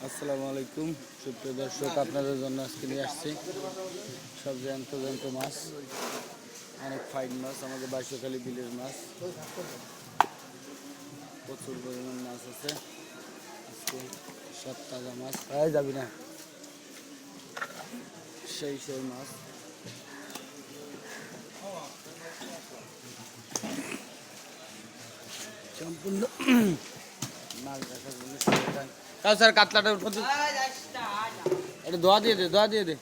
আসসালামু আলাইকুম সুপ্রিয় দর্শক, আপনাদের জন্য আজকে নিয়ে আসছি সব জ্যান্ত জ্যান্ত মাছ, অনেক ফাইন মাছ, আমাদের বাইশখালী বিলের মাছ, প্রচুর পরিমাণ মাছ আছে আজকে, সব তাজা মাছ। পাওয়া যাবি না সেই সেই মাছ। সম্পূর্ণ মাছ দেখার জন্য তাও স্যার কাতলাটার উপর এটা ধোয়া দিয়ে দে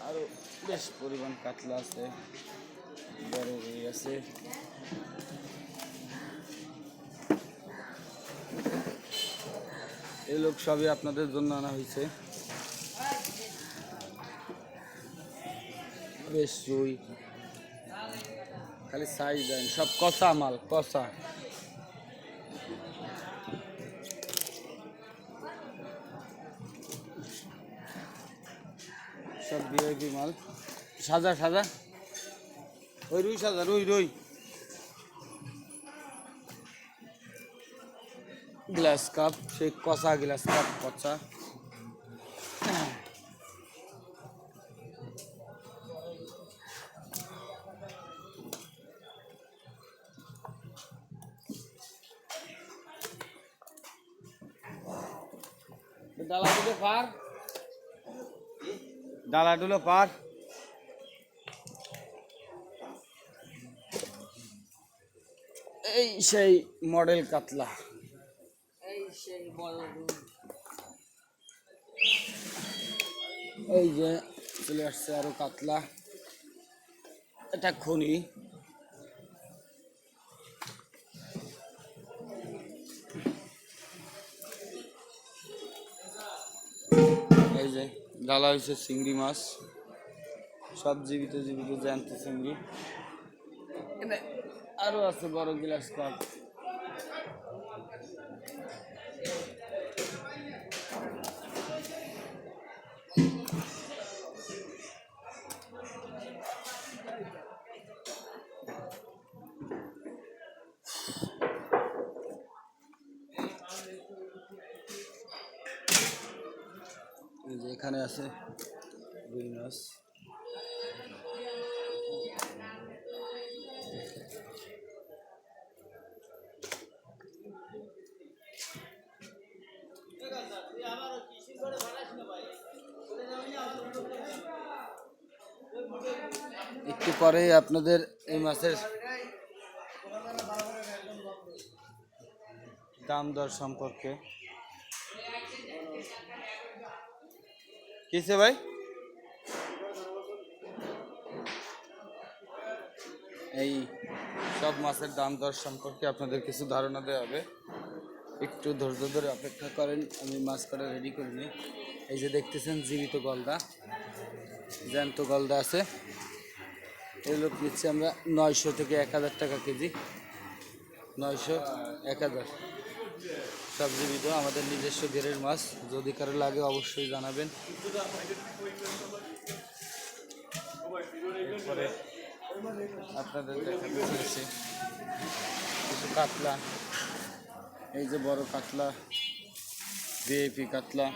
আরো বেশ পরিমাণ কাতলা আছে, বড় রুই আছে। এই লোক সবই আপনাদের জন্য আনা হয়েছে, বেশ রুই, খালি সাইজ দেন, সব কষা মাল, কষা। সব ভিআইপি মাল, সাজা সাজা, ওই রুই সাজা, রুই গ্লাস কাপ, সেই কষা গ্লাস কাপ, কষা। ডালাডুলো পার এই সেই মডেল কাতলা, এই যে চলে আসছে আরো কাতলা, এটা খনি। এই যে ডালা হয়েছে চিংড়ি মাছ, সব জীবিত জ্যান্ত চিংড়ি। আরো আছে বড় গ্লাস কাপ, এখানে আছে রুই মাছ। একটু পরে আপনাদের এই মাছের দাম দর সম্পর্কে কিসে ভাই, এই সব মাছের দাম দর সম্পর্কে আপনাদের কিছু ধারণা দেওয়া হবে। একটু ধৈর্য ধরে অপেক্ষা করেন, আমি মাছ কাটা রেডি করে নিই। এই যে দেখতেছেন জীবিত গলদা, জ্যান্ত গলদা আছে, এগুলো নিচ্ছি আমরা 900 থেকে 1000 টাকা কেজি, 900 1000, সব জীবিত, আমাদের নিজস্ব ঘেরের মাছ। যদি কারো লাগে অবশ্যই জানাবেন। এরপরে আপনাদের দেখাতে চলেছে কিছু কাতলা, এই যে বড় কাতলা, ভিআইপি কাতলা,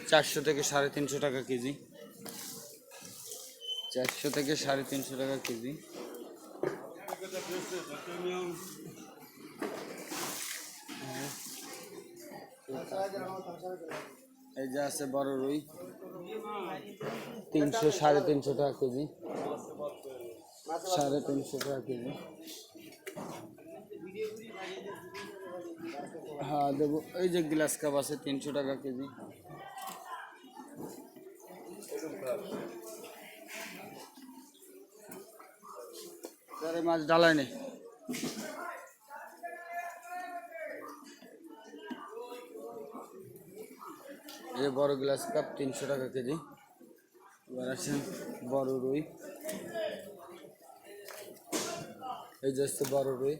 400 থেকে 350 টাকা কেজি, 400 থেকে 350 টাকা কেজি। এই যে আছে বড় রুই, 300 350 টাকা কেজি, 350 টাকা কেজি। হ্যাঁ দেবো। এই যে গ্লাস কাপ আছে 300 টাকা কেজি। মাছ ডালায় নেই, এই বড় গ্লাস কাপ 300 টাকা কেজি। এবার আছেন বড় রুই, এই যে হচ্ছে বড় রুই,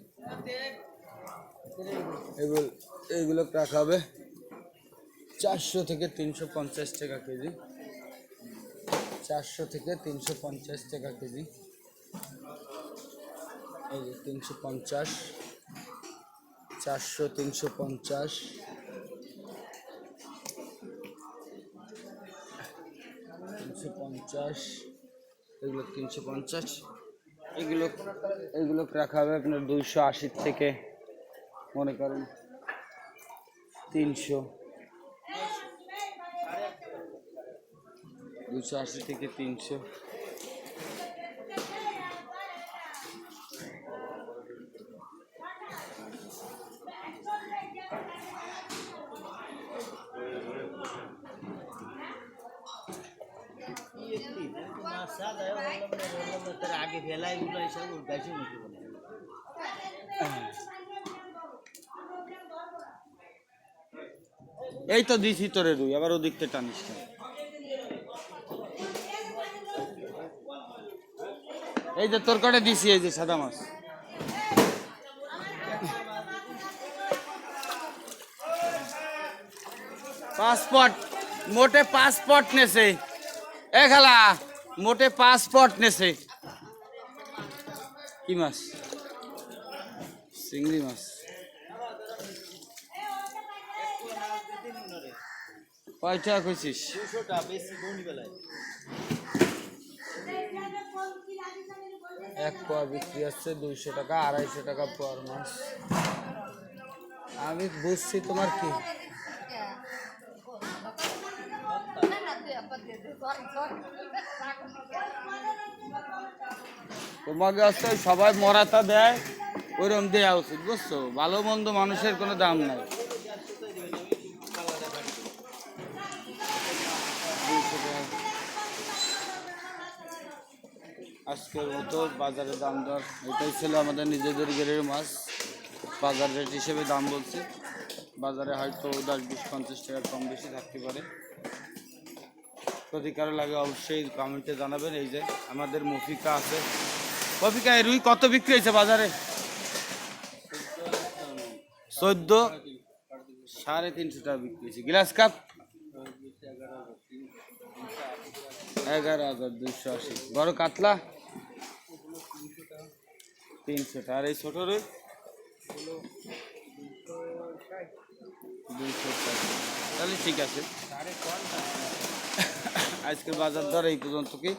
এইগুলো রাখা হবে 400 থেকে 350 টাকা কেজি, 400 থেকে 350 টাকা কেজি। এই যে 350, 400, 350, 350, এগুলো 350, এগুলো এগুলো রাখা হবে আপনার 280 থেকে মনে করেন 300, 280 থেকে 300। আগে ফেলাই গুলো এসব উল্টাইছে নাকি বলে এই তো দিছি তোরে রুই, আবার ওদিকতে টানিস কেন? এই যে তোর কটে দিছি, এই যে সাদা মাছ। পাসপোর্ট মোটে পাসপোর্ট নেছে, এ খালা মোটে পাসপোর্ট নেছে। কি মাছ? চিংড়ি মাছ। কয় টাকা কইছিস? 200টা বেশি বনি বেলায়। এক পোয়া বিক্রি হচ্ছে 200 টাকা, 250 টাকা পোয়ার মাছ। আমি বুঝছি তোমার কি তোমাকে আসতে সবাই মরাতা দেয়, ওইরকম দেওয়া উচিত, বুঝছো? ভালো মন্দ মানুষের কোনো দাম নাই। আজকের মতো বাজারে দাম দর এটাই ছিল। আমাদের নিজেদের ঘেরের মাছ বাজার রেট হিসেবে দাম বলছি। বাজারে হয়তো 10, 20, 50 টাকা কম বেশি থাকতে পারে। যদি কারো লাগে অবশ্যই কমেন্টে জানাবেন। এই যে আমাদের মফিকা আছে। মফিকা, এই রুই কত বিক্রি হয়েছে বাজারে? 14, 350 টাকা বিক্রি হয়েছে। Glass cup 11,280। বড় কাতলা 300 টাকা। আর এই ছোট রুই 200 টাকা। তাহলে ঠিক আছে। আজকের বাজার দর এই পর্যন্ত। কি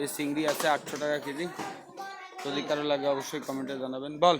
এই চিংড়ি আছে 800 টাকা কেজি। যদি কারো লাগে অবশ্যই কমেন্টে জানাবেন। বল।